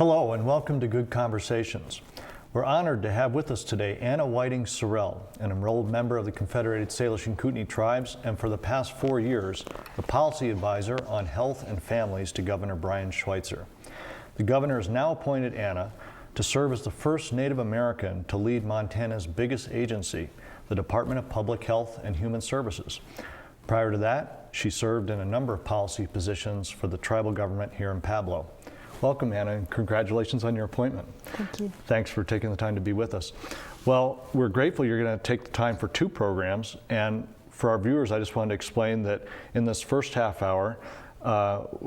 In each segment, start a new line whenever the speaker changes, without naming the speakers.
Hello and welcome to Good Conversations. We're honored to have with us today Anna Whiting Sorrell, an enrolled member of the Confederated Salish and Kootenai Tribes, and for the past 4 years, the policy advisor on health and families to Governor Brian Schweitzer. The governor has now appointed Anna to serve as the first Native American to lead Montana's biggest agency, the Department of Public Health and Human Services. Prior to that, she served in a number of policy positions for the tribal government here in Pablo. Welcome, Anna, and congratulations on your appointment.
Thank you.
Thanks for taking the time to be with us. Well, we're grateful you're going to take the time for 2 programs, and for our viewers, I just wanted to explain that in this first half hour,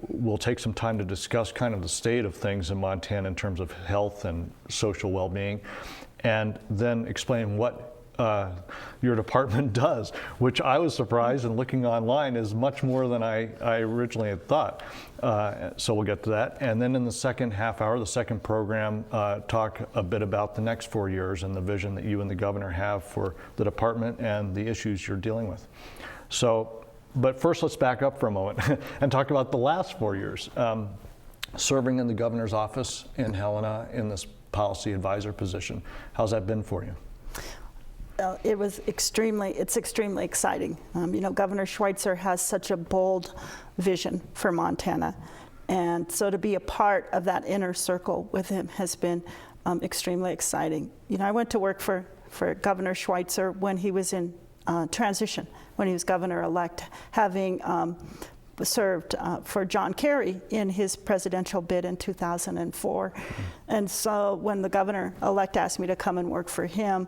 we'll take some time to discuss kind of the state of things in Montana in terms of health and social well-being, and then explain what your department does, which I was surprised, and looking online is much more than I originally had thought. So we'll get to that. And then in the second half hour, the second program, talk a bit about the next 4 years and the vision that you and the governor have for the department and the issues you're dealing with. So, but first let's back up for a moment and talk about the last 4 years. Serving in the governor's office in Helena in this policy advisor position. How's that been for you?
It's extremely exciting. You know, Governor Schweitzer has such a bold vision for Montana. And so to be a part of that inner circle with him has been extremely exciting. You know, I went to work for Governor Schweitzer when he was in transition, when he was governor-elect, having served for John Kerry in his presidential bid in 2004. And so when the governor-elect asked me to come and work for him,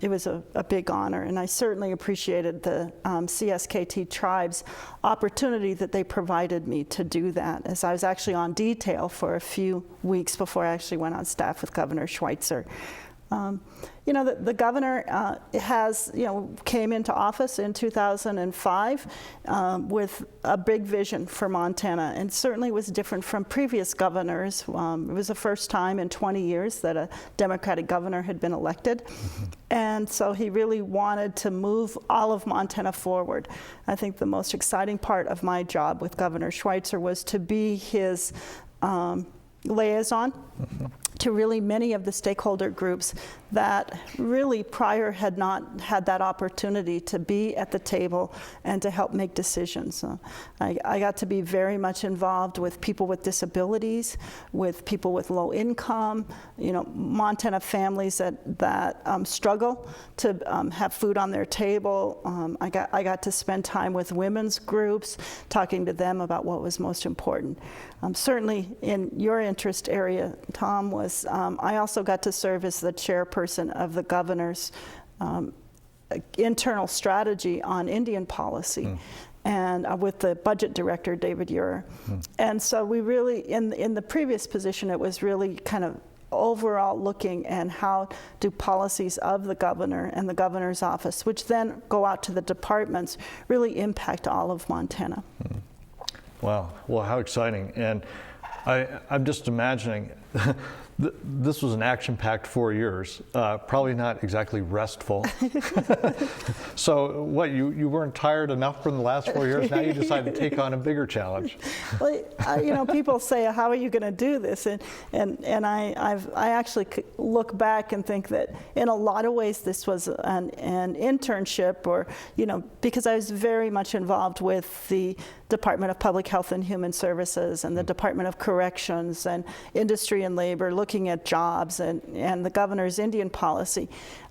it was a big honor. And I certainly appreciated the CSKT Tribes opportunity that they provided me to do that, as I was actually on detail for a few weeks before I actually went on staff with Governor Schweitzer. You know, the governor came into office in 2005 with a big vision for Montana, and certainly was different from previous governors. It was the first time in 20 years that a Democratic governor had been elected. And so he really wanted to move all of Montana forward. I think the most exciting part of my job with Governor Schweitzer was to be his liaison to really many of the stakeholder groups that really prior had not had that opportunity to be at the table and to help make decisions. I got to be very much involved with people with disabilities, with people with low income, you know, Montana families that struggle to have food on their table. I got to spend time with women's groups, talking to them about what was most important. Certainly in your interest area, Tom, was I also got to serve as the chairperson of the governor's internal strategy on Indian policy, and with the budget director, David Ure. And so we really, in the previous position, it was really kind of overall looking at how do policies of the governor and the governor's office, which then go out to the departments, really impact all of Montana.
Wow, well, how exciting. And I'm just imagining, this was an action-packed 4 years, probably not exactly restful. So what, you weren't tired enough from the last 4 years, now you decided to take on a bigger challenge?
Well, you know, people say, how are you going to do this? And I actually look back and think that in a lot of ways this was an internship, or, you know, because I was very much involved with the Department of Public Health and Human Services and the Department of Corrections and Industry and Labor, looking at jobs and the governor's Indian policy.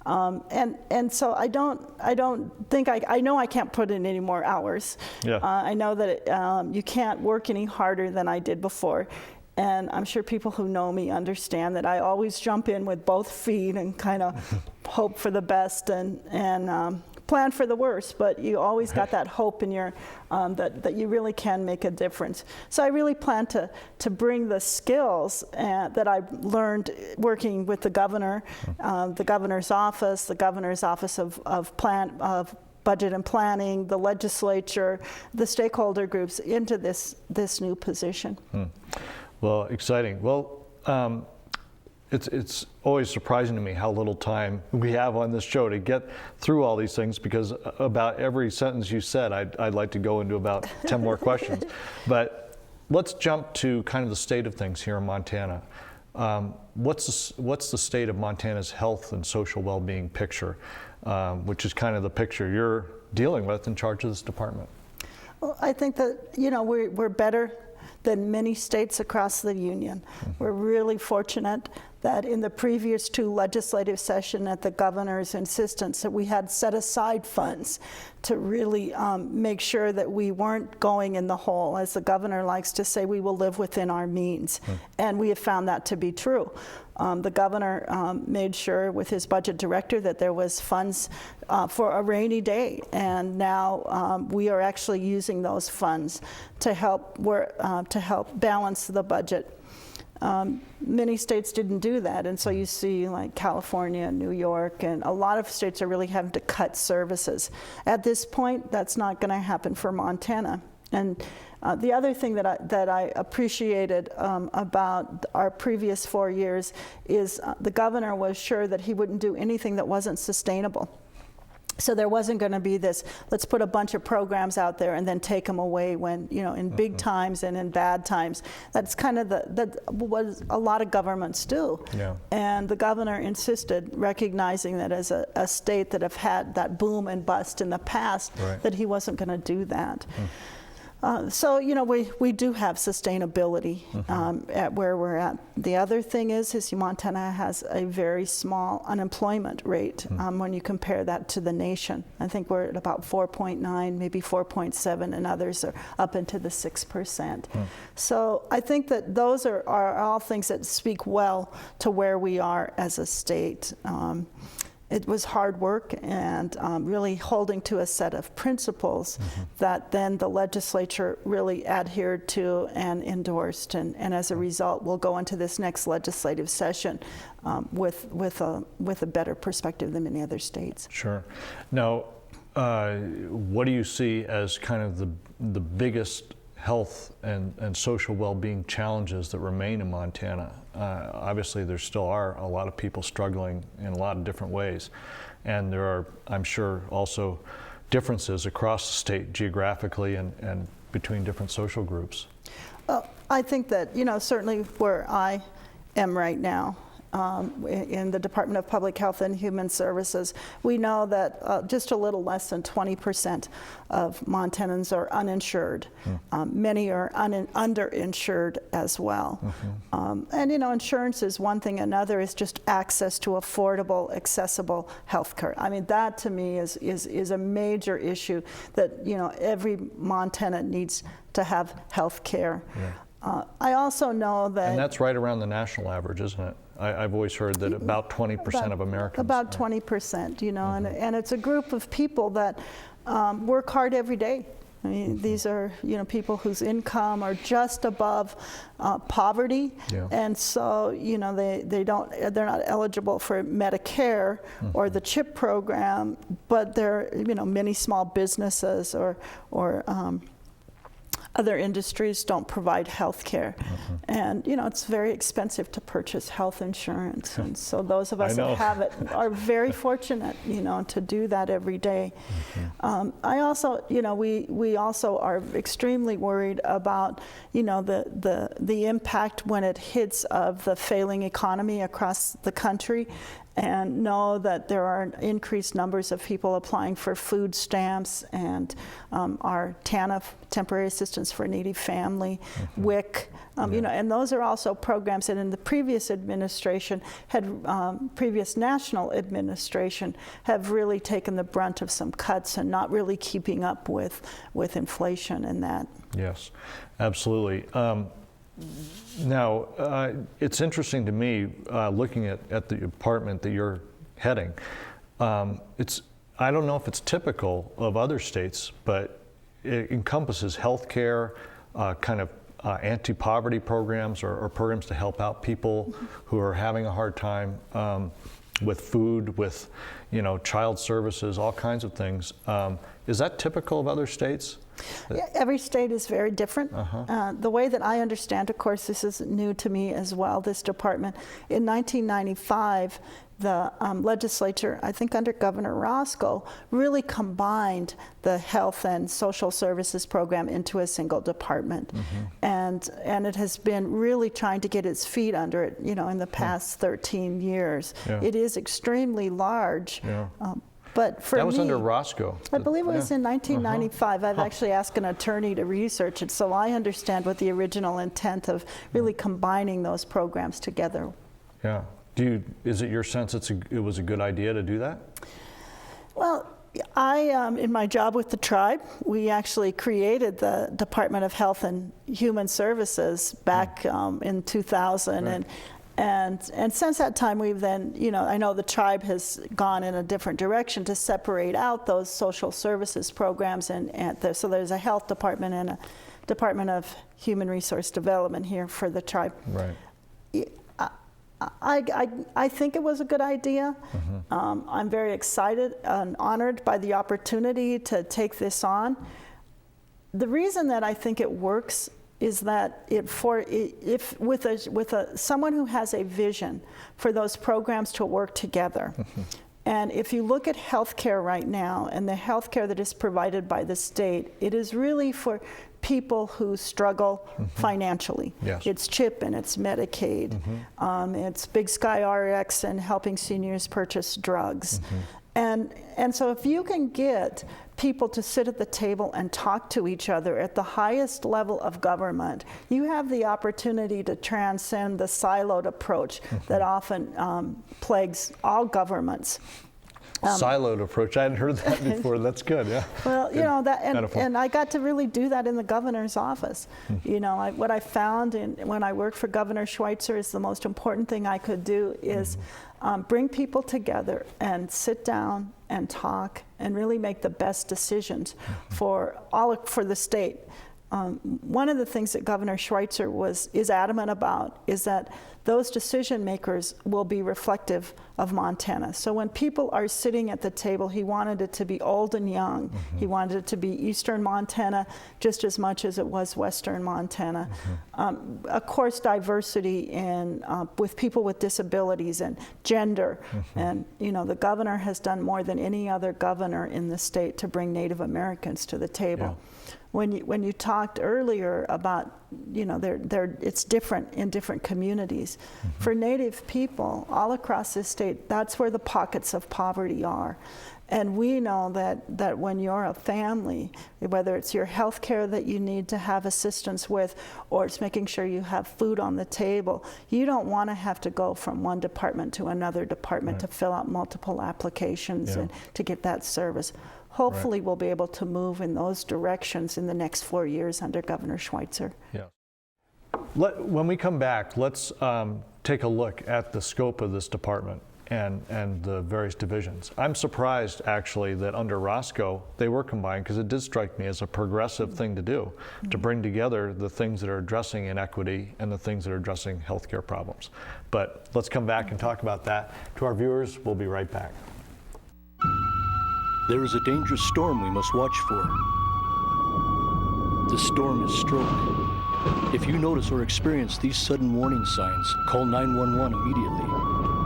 And so I don't think, I know I can't put in any more hours. Yeah. I know that you can't work any harder than I did before. And I'm sure people who know me understand that I always jump in with both feet and kind of hope for the best and plan for the worst, but you always got that hope in your, that you really can make a difference. So I really plan to bring the skills that I learned working with the governor, the governor's office of budget and planning, the legislature, the stakeholder groups into this new position.
Well, exciting. Well, it's always surprising to me how little time we have on this show to get through all these things, because about every sentence you said, I'd like to go into about 10 more questions. But let's jump to kind of the state of things here in Montana. What's the state of Montana's health and social well-being picture, which is kind of the picture you're dealing with in charge of this department?
Well, I think that, you know, we're better than many states across the union. We're really fortunate that in the previous 2 legislative sessions at the governor's insistence that we had set aside funds to really make sure that we weren't going in the hole. As the governor likes to say, we will live within our means. And we have found that to be true. The governor made sure with his budget director that there was funds for a rainy day, and now we are actually using those funds to help balance the budget. Many states didn't do that, and so you see like California, New York, and a lot of states are really having to cut services. At this point, that's not going to happen for Montana. And the other thing that I appreciated about our previous 4 years is the governor was sure that he wouldn't do anything that wasn't sustainable. So there wasn't going to be this, let's put a bunch of programs out there and then take them away when, you know, in big times and in bad times. That's kind of that was a lot of governments do. Yeah. And the governor insisted, recognizing that as a state that have had that boom and bust in the past, right, that he wasn't going to do that. So, you know, we do have sustainability at where we're at. The other thing is Montana has a very small unemployment rate when you compare that to the nation. I think we're at about 4.9, maybe 4.7, and others are up into the 6%. So I think that those are all things that speak well to where we are as a state. It was hard work and really holding to a set of principles that then the legislature really adhered to and endorsed, and as a result we'll go into this next legislative session with a better perspective than many other states. Sure.
Now, what do you see as kind of the biggest health and social well-being challenges that remain in Montana? Obviously, there still are a lot of people struggling in a lot of different ways, and there are, I'm sure, also differences across the state geographically and between different social groups.
Well, I think that, you know, certainly where I am right now, in the Department of Public Health and Human Services, we know that just a little less than 20% of Montanans are uninsured. Many are underinsured as well. And you know, insurance is one thing. Another is just access to affordable, accessible health care. I mean, that to me is a major issue that, you know, every Montanan needs to have health care. I also know that...
And that's right around the national average, isn't it? I've always heard that about 20% of Americans...
About 20%, you know, and it's a group of people that work hard every day. I mean, these are, you know, people whose income are just above poverty, and so, you know, they're not eligible for Medicare or the CHIP program, but they're, you know, many small businesses or other industries don't provide health care. And, you know, it's very expensive to purchase health insurance. And so those of us that have it are very fortunate, you know, to do that every day. I also, you know, we also are extremely worried about, you know, the impact when it hits of the failing economy across the country, and know that there are increased numbers of people applying for food stamps and our TANF, Temporary Assistance for a Needy Family, WIC, you know, and those are also programs that in the previous administration previous national administration have really taken the brunt of some cuts and not really keeping up with inflation and that. Yes, absolutely.
Now, it's interesting to me, looking at the department that you're heading, I don't know if it's typical of other states, but it encompasses healthcare, kind of anti-poverty programs or programs to help out people who are having a hard time with food, with, you know, child services, all kinds of things. Is that typical of other states?
Yeah, every state is very different. The way that I understand, of course, this is new to me as well, this department. In 1995, the legislature, I think under Governor Roscoe, really combined the health and social services program into a single department. And and it has been really trying to get its feet under it, you know, in the past 13 years.
Yeah.
It is extremely large.
Yeah.
But for
That was
me,
under Roscoe.
I believe it was in 1995. I've
Huh.
actually asked an attorney to research it, so I understand what the original intent of really combining those programs together.
Yeah. Is it your sense it was a good idea to do that?
Well, in my job with the tribe, we actually created the Department of Health and Human Services back in 2000,
Right.
and since that time we've then, you know, I know the tribe has gone in a different direction to separate out those social services programs, so there's a health department and a Department of Human Resource Development here for the tribe.
Right.
I think it was a good idea. I'm very excited and honored by the opportunity to take this on. The reason that I think it works is that someone who has a vision for those programs to work together. And if you look at healthcare right now and the healthcare that is provided by the state, it is really for people who struggle financially.
Yes.
It's CHIP and it's Medicaid. It's Big Sky RX and helping seniors purchase drugs. And so if you can get people to sit at the table and talk to each other at the highest level of government, you have the opportunity to transcend the siloed approach that often plagues all governments.
Siloed approach. I hadn't heard that before. That's good. Yeah.
Well, you know that,
metaphor.
and I got to really do that in the governor's office. You know, what I found when I worked for Governor Schweitzer is the most important thing I could do is bring people together and sit down and talk and really make the best decisions for the state. One of the things that Governor Schweitzer is adamant about is that those decision makers will be reflective of Montana. So when people are sitting at the table, he wanted it to be old and young. He wanted it to be Eastern Montana just as much as it was Western Montana. Of course, diversity with people with disabilities and gender. And you know, the governor has done more than any other governor in the state to bring Native Americans to the table.
Yeah.
When you talked earlier about, you know, it's different in different communities. For Native people all across this state, that's where the pockets of poverty are. And we know that when you're a family, whether it's your health care that you need to have assistance with, or it's making sure you have food on the table, you don't want to have to go from one department to another department to fill out multiple applications and to get that service. Hopefully we'll be able to move in those directions in the next 4 years under Governor Schweitzer.
Yeah. When we come back, let's take a look at the scope of this department and the various divisions. I'm surprised actually that under Roscoe they were combined, because it did strike me as a progressive thing to do, to bring together the things that are addressing inequity and the things that are addressing healthcare problems. But let's come back and talk about that. To our viewers, we'll be right back.
There is a dangerous storm we must watch for. The storm is stroke. If you notice or experience these sudden warning signs, call 911 immediately.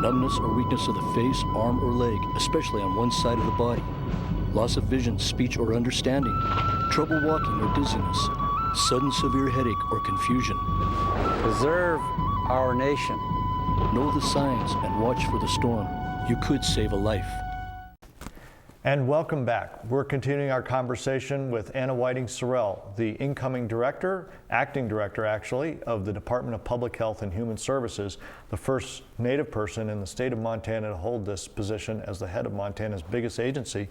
Numbness or weakness of the face, arm, or leg, especially on one side of the body. Loss of vision, speech, or understanding. Trouble walking or dizziness. Sudden severe headache or confusion.
Preserve our nation.
Know the signs and watch for the storm. You could save a life.
And welcome back. We're continuing our conversation with Anna Whiting Sorrell, the incoming director, acting director actually, of the Department of Public Health and Human Services, the first Native person in the state of Montana to hold this position as the head of Montana's biggest agency.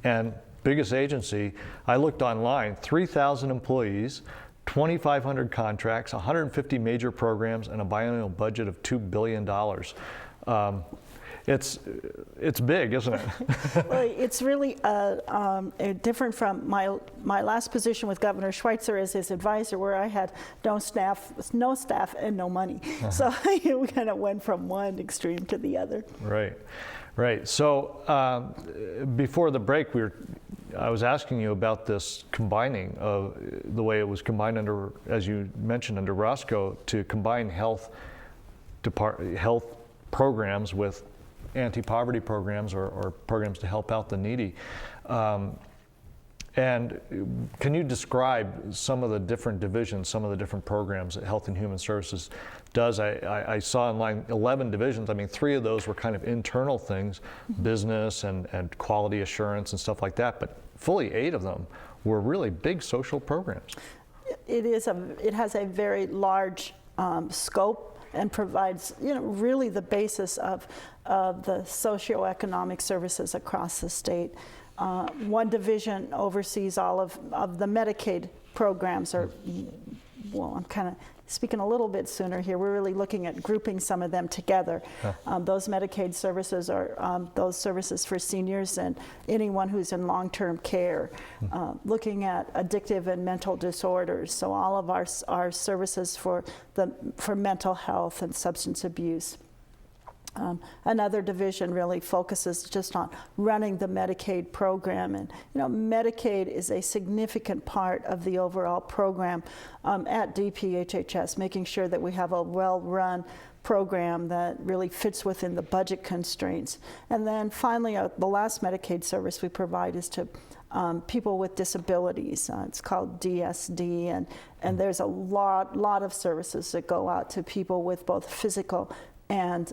And biggest agency, I looked online, 3,000 employees, 2,500 contracts, 150 major programs, and a biennial budget of $2 billion. It's big, isn't it?
Well, it's really different from my last position with Governor Schweitzer as his advisor, where I had no staff and no money. So we kind of went from one extreme to the other.
Right. So before the break, I was asking you about this combining of the way it was combined under, as you mentioned, under Roscoe, to combine health programs with anti-poverty programs or programs to help out the needy. And can you describe some of the different divisions, some of the different programs that Health and Human Services does? I saw in line 11 divisions. I mean, 3 of those were kind of internal things, business and quality assurance and stuff like that, but fully 8 of them were really big social programs.
It has a very large scope and provides, really the basis of the socioeconomic services across the state. One division oversees all of the Medicaid programs, or, well, I'm kind of speaking a little bit sooner here. We're really looking at grouping some of them together. Those Medicaid services are those services for seniors and anyone who's in long-term care, looking at addictive and mental disorders. So all of our services for mental health and substance abuse. Another division really focuses just on running the Medicaid program, and Medicaid is a significant part of the overall program at DPHHS, making sure that we have a well-run program that really fits within the budget constraints. And then finally, the last Medicaid service we provide is to people with disabilities. It's called DSD, and there's a lot of services that go out to people with both physical and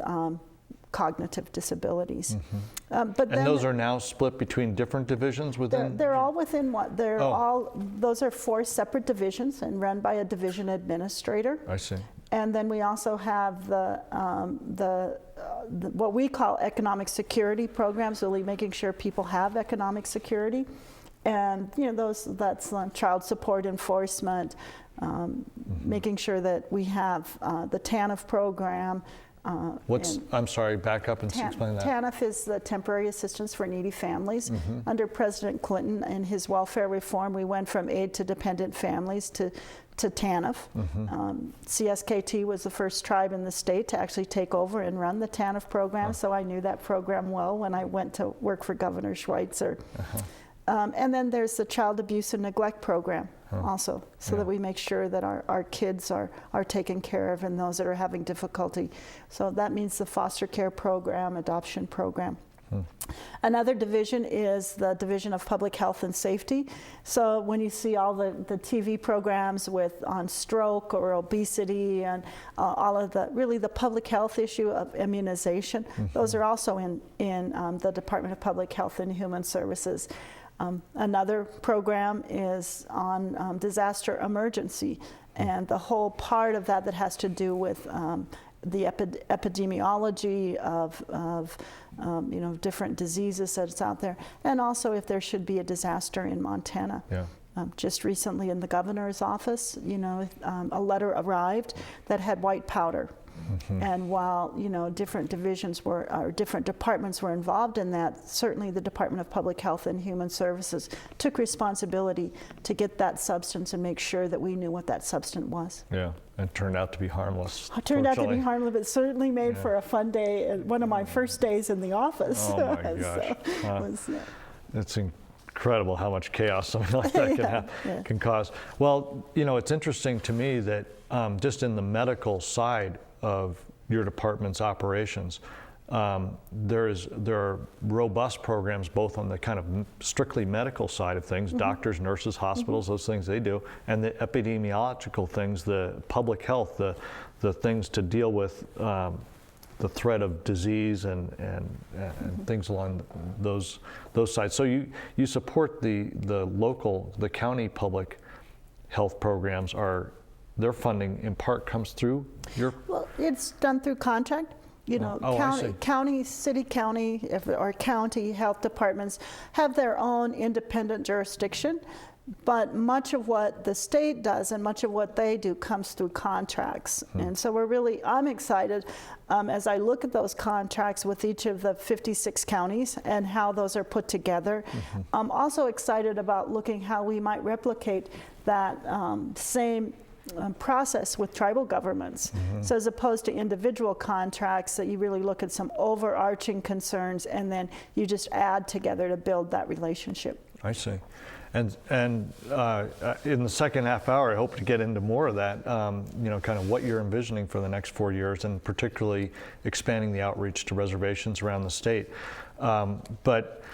cognitive disabilities. But then
those are now split between different divisions within?
They're all within what? Those are 4 separate divisions and run by a division administrator.
I see.
And then we also have the what we call economic security programs, really making sure people have economic security. And that's child support enforcement, making sure that we have the TANF program.
I'm sorry, back up and explain that.
TANF is the Temporary Assistance for Needy Families. Under President Clinton and his welfare reform, we went from aid to dependent families to TANF. CSKT was the first tribe in the state to actually take over and run the TANF program, so I knew that program well when I went to work for Governor Schweitzer. And then there's the Child Abuse and Neglect program also, so that we make sure that our kids are taken care of and those that are having difficulty. So that means the foster care program, adoption program. Another division is the Division of Public Health and Safety. So when you see all the TV programs on stroke or obesity and all of the public health issue of immunization, those are also in the Department of Public Health and Human Services. Another program is on disaster emergency, and the whole part of that has to do with the epidemiology of different diseases that's out there, and also if there should be a disaster in Montana. Just recently in the governor's office, a letter arrived that had white powder. And while different divisions different departments were involved in that, certainly the Department of Public Health and Human Services took responsibility to get that substance and make sure that we knew what that substance was.
Yeah, and turned out to be harmless.
It turned out to be harmless, but certainly made for a fun day. One of my first days in the office.
Oh my gosh. It's incredible how much chaos something like that can cause. Well, it's interesting to me that just in the medical side of your department's operations, there are robust programs both on the kind of strictly medical side of things, doctors, nurses, hospitals, those things they do, and the epidemiological things, the public health, the things to deal with the threat of disease and things along those sides. So you support the county public health programs. Their funding in part comes through your? Well,
it's done through contract. County, city, county, or county health departments have their own independent jurisdiction, but much of what the state does and much of what they do comes through contracts. And so I'm excited as I look at those contracts with each of the 56 counties and how those are put together. I'm also excited about looking how we might replicate that same process with tribal governments. So as opposed to individual contracts, that you really look at some overarching concerns and then you just add together to build that relationship.
I see. And in the second half hour, I hope to get into more of that, kind of what you're envisioning for the next 4 years, and particularly expanding the outreach to reservations around the state. But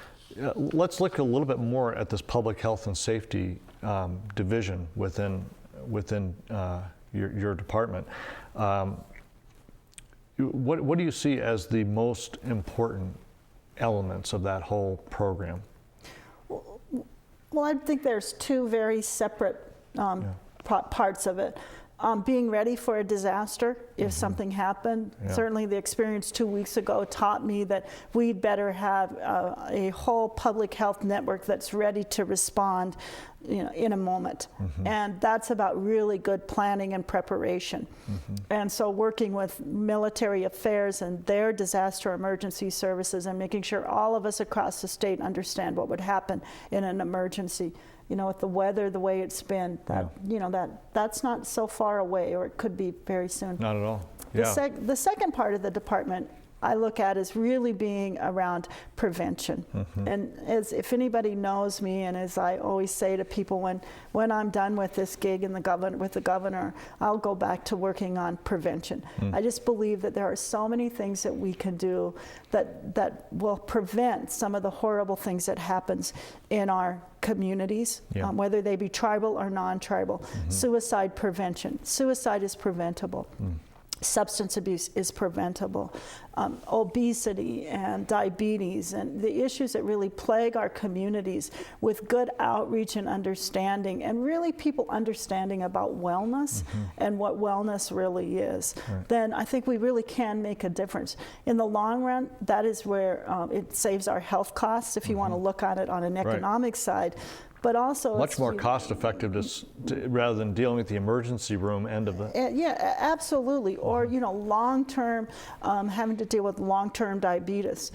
let's look a little bit more at this public health and safety division within your department. What do you see as the most important elements of that whole program?
Well, I think there's two very separate parts of it. Being ready for a disaster if something happened.
Yeah.
Certainly the experience 2 weeks ago taught me that we'd better have a whole public health network that's ready to respond, in a moment. And that's about really good planning and preparation. And so working with military affairs and their disaster emergency services and making sure all of us across the state understand what would happen in an emergency. With the weather the way it's been, that's not so far away, or it could be very soon.
Not at all. Yeah.
The second part of the department I look at is really being around prevention. And if anybody knows me, and as I always say to people, when I'm done with this gig with the governor, I'll go back to working on prevention. I just believe that there are so many things that we can do that will prevent some of the horrible things that happens in our communities, whether they be tribal or non-tribal. Suicide prevention. Suicide is preventable. Substance abuse is preventable. Obesity and diabetes and the issues that really plague our communities, with good outreach and understanding, and really people understanding about wellness and what wellness really is, then I think we really can make a difference. In the long run, that is where it saves our health costs, if you want to look at it on an economic side. But also
much more cost effective rather than dealing with the emergency room end of it.
Yeah, absolutely. Or long-term, having to deal with long-term diabetes.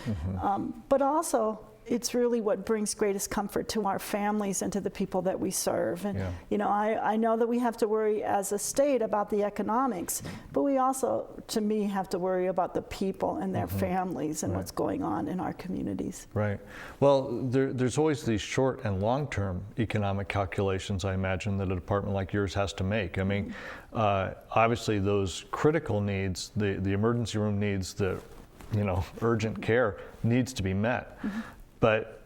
But also, it's really what brings greatest comfort to our families and to the people that we serve. And I know that we have to worry as a state about the economics, but we also, to me, have to worry about the people and their families and what's going on in our communities.
Right. Well, there's always these short and long-term economic calculations, I imagine, that a department like yours has to make. I mean, obviously those critical needs, the emergency room needs, the urgent care needs to be met. But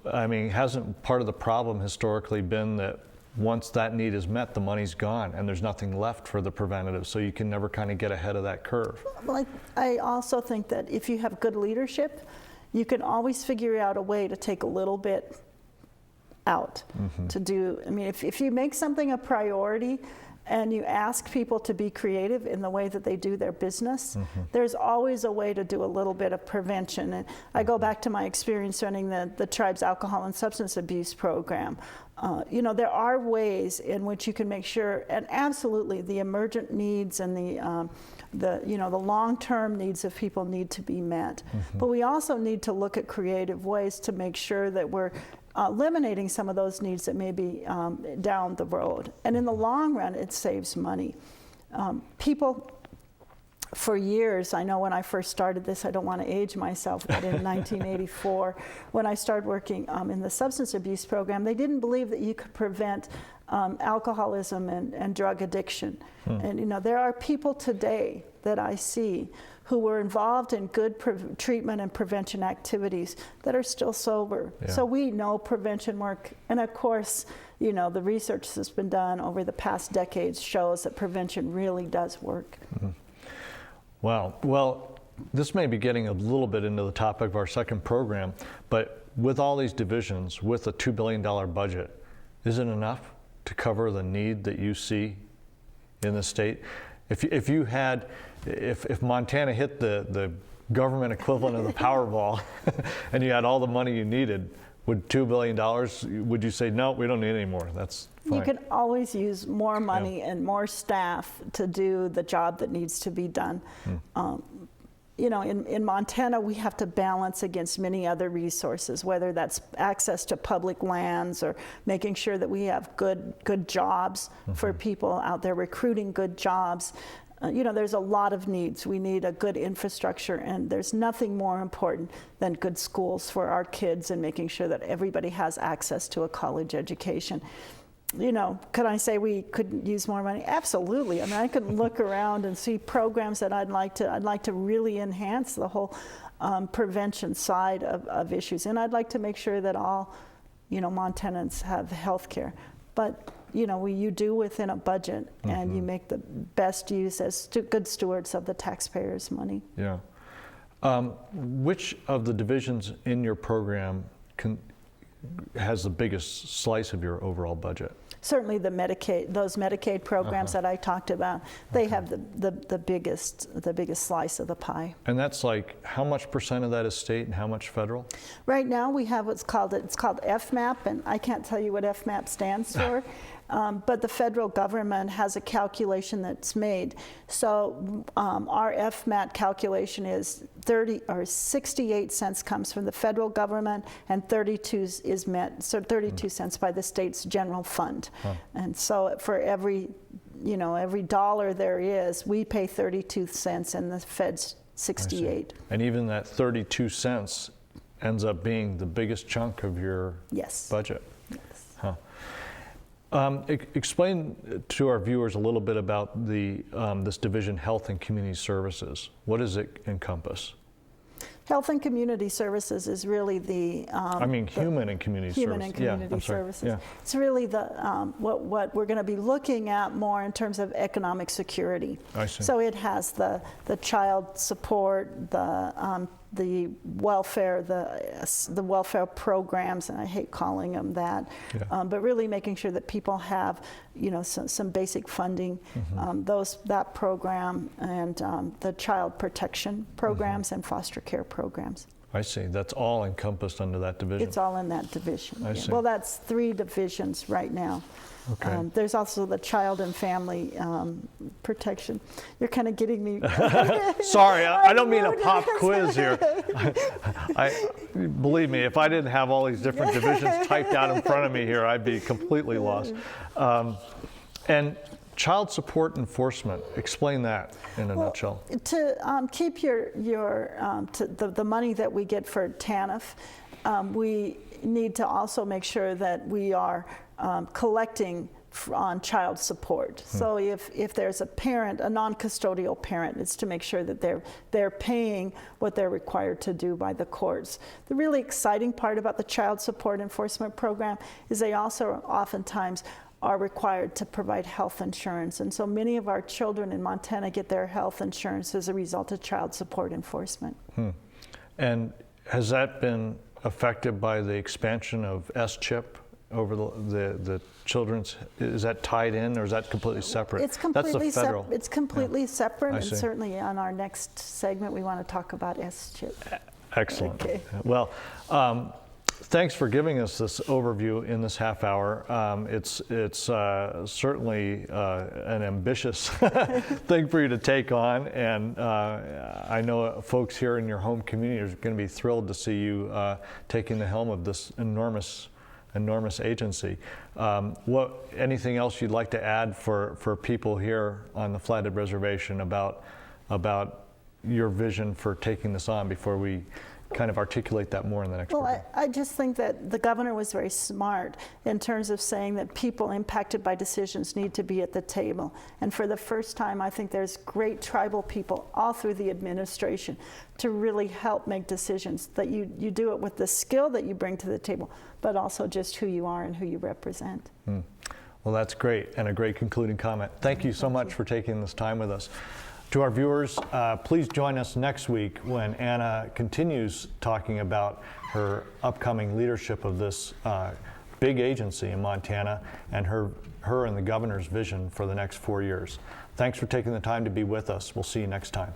I mean, hasn't part of the problem historically been that once that need is met, the money's gone and there's nothing left for the preventative, so you can never kind of get ahead of that curve?
Well, I also think that if you have good leadership, you can always figure out a way to take a little bit out to do. I mean, if you make something a priority and you ask people to be creative in the way that they do their business, there's always a way to do a little bit of prevention. And I go back to my experience running the tribe's alcohol and substance abuse program. There are ways in which you can make sure, and absolutely the emergent needs and the long-term needs of people need to be met. But we also need to look at creative ways to make sure that we're eliminating some of those needs that may be down the road. And in the long run, it saves money. People, for years, I know when I first started this, I don't want to age myself, but in 1984, when I started working in the substance abuse program, they didn't believe that you could prevent alcoholism and drug addiction. And there are people today that I see who were involved in good treatment and prevention activities that are still sober. So we know prevention work, and of course, the research that's been done over the past decades shows that prevention really does work.
Wow. Well, this may be getting a little bit into the topic of our second program, but with all these divisions, with a $2 billion budget, is it enough to cover the need that you see in the state? If Montana hit the government equivalent of the Powerball and you had all the money you needed, would $2 billion, would you say, no, we don't need any more, that's fine?
You can always use more money and more staff to do the job that needs to be done. In Montana, we have to balance against many other resources, whether that's access to public lands or making sure that we have good jobs for people out there, recruiting good jobs. There's a lot of needs. We need a good infrastructure, and there's nothing more important than good schools for our kids and making sure that everybody has access to a college education. could I say we couldn't use more money? Absolutely. I mean, I could look around and see programs that I'd like to really enhance the whole prevention side of issues, and I'd like to make sure that all, Montanans have health care. But you do within a budget, and you make the best use as good stewards of the taxpayers' money.
Yeah. Which of the divisions in your program has the biggest slice of your overall budget?
Certainly those Medicaid programs that I talked about, they have the biggest slice of the pie.
And that's like, how much percent of that is state and how much federal?
Right now we have it's called FMAP, and I can't tell you what FMAP stands for. But the federal government has a calculation that's made. So our FMAP calculation is 68 cents comes from the federal government, and 32 is met. So 32 cents by the state's general fund. And so for every dollar there is, we pay 32 cents, and the Fed's 68.
And even that 32 cents ends up being the biggest chunk of your budget.
Yes.
Huh. Explain to our viewers a little bit about this division, Health and Community Services. What does it encompass?
Health and Community Services is really the
Human and Community
Services.
Yeah.
It's really the what we're going to be looking at more in terms of economic security.
I see.
So it has the child support, the welfare, the welfare programs, and I hate calling them that, but really making sure that people have some basic funding, that program, and the child protection programs and foster care programs.
I see. That's all encompassed under that division.
It's all in that division.
I see.
Well, that's 3 divisions right now.
Okay.
There's also the child and family protection. You're kind of getting me.
Sorry, I don't mean a pop quiz here. Believe me, if I didn't have all these different divisions typed out in front of me here, I'd be completely lost. And child support enforcement, explain that in a nutshell.
To keep the money that we get for TANF, we need to also make sure that we are collecting on child support. So if there's a parent, a non-custodial parent, it's to make sure that they're paying what they're required to do by the courts. The really exciting part about the child support enforcement program is they also oftentimes are required to provide health insurance. And so many of our children in Montana get their health insurance as a result of child support enforcement.
And has that been affected by the expansion of S-CHIP over the children's? Is that tied in, or is that completely separate?
It's completely
federal.
It's completely separate, and
see.
certainly on our next segment we want to talk about S-CHIP.
Excellent.
Okay.
Well, thanks for giving us this overview in this half hour. It's certainly an ambitious thing for you to take on, and I know folks here in your home community are going to be thrilled to see you taking the helm of this enormous agency. Anything else you'd like to add for people here on the Flathead Reservation about your vision for taking this on before we kind of articulate that more in the next program?
I just think that the governor was very smart in terms of saying that people impacted by decisions need to be at the table. And for the first time, I think there's great tribal people all through the administration to really help make decisions, that you do it with the skill that you bring to the table, but also just who you are and who you represent.
Well, that's great, and a great concluding comment. Thank you so much for taking this time with us. To our viewers, please join us next week when Anna continues talking about her upcoming leadership of this big agency in Montana and her and the governor's vision for the next 4 years. Thanks for taking the time to be with us. We'll see you next time.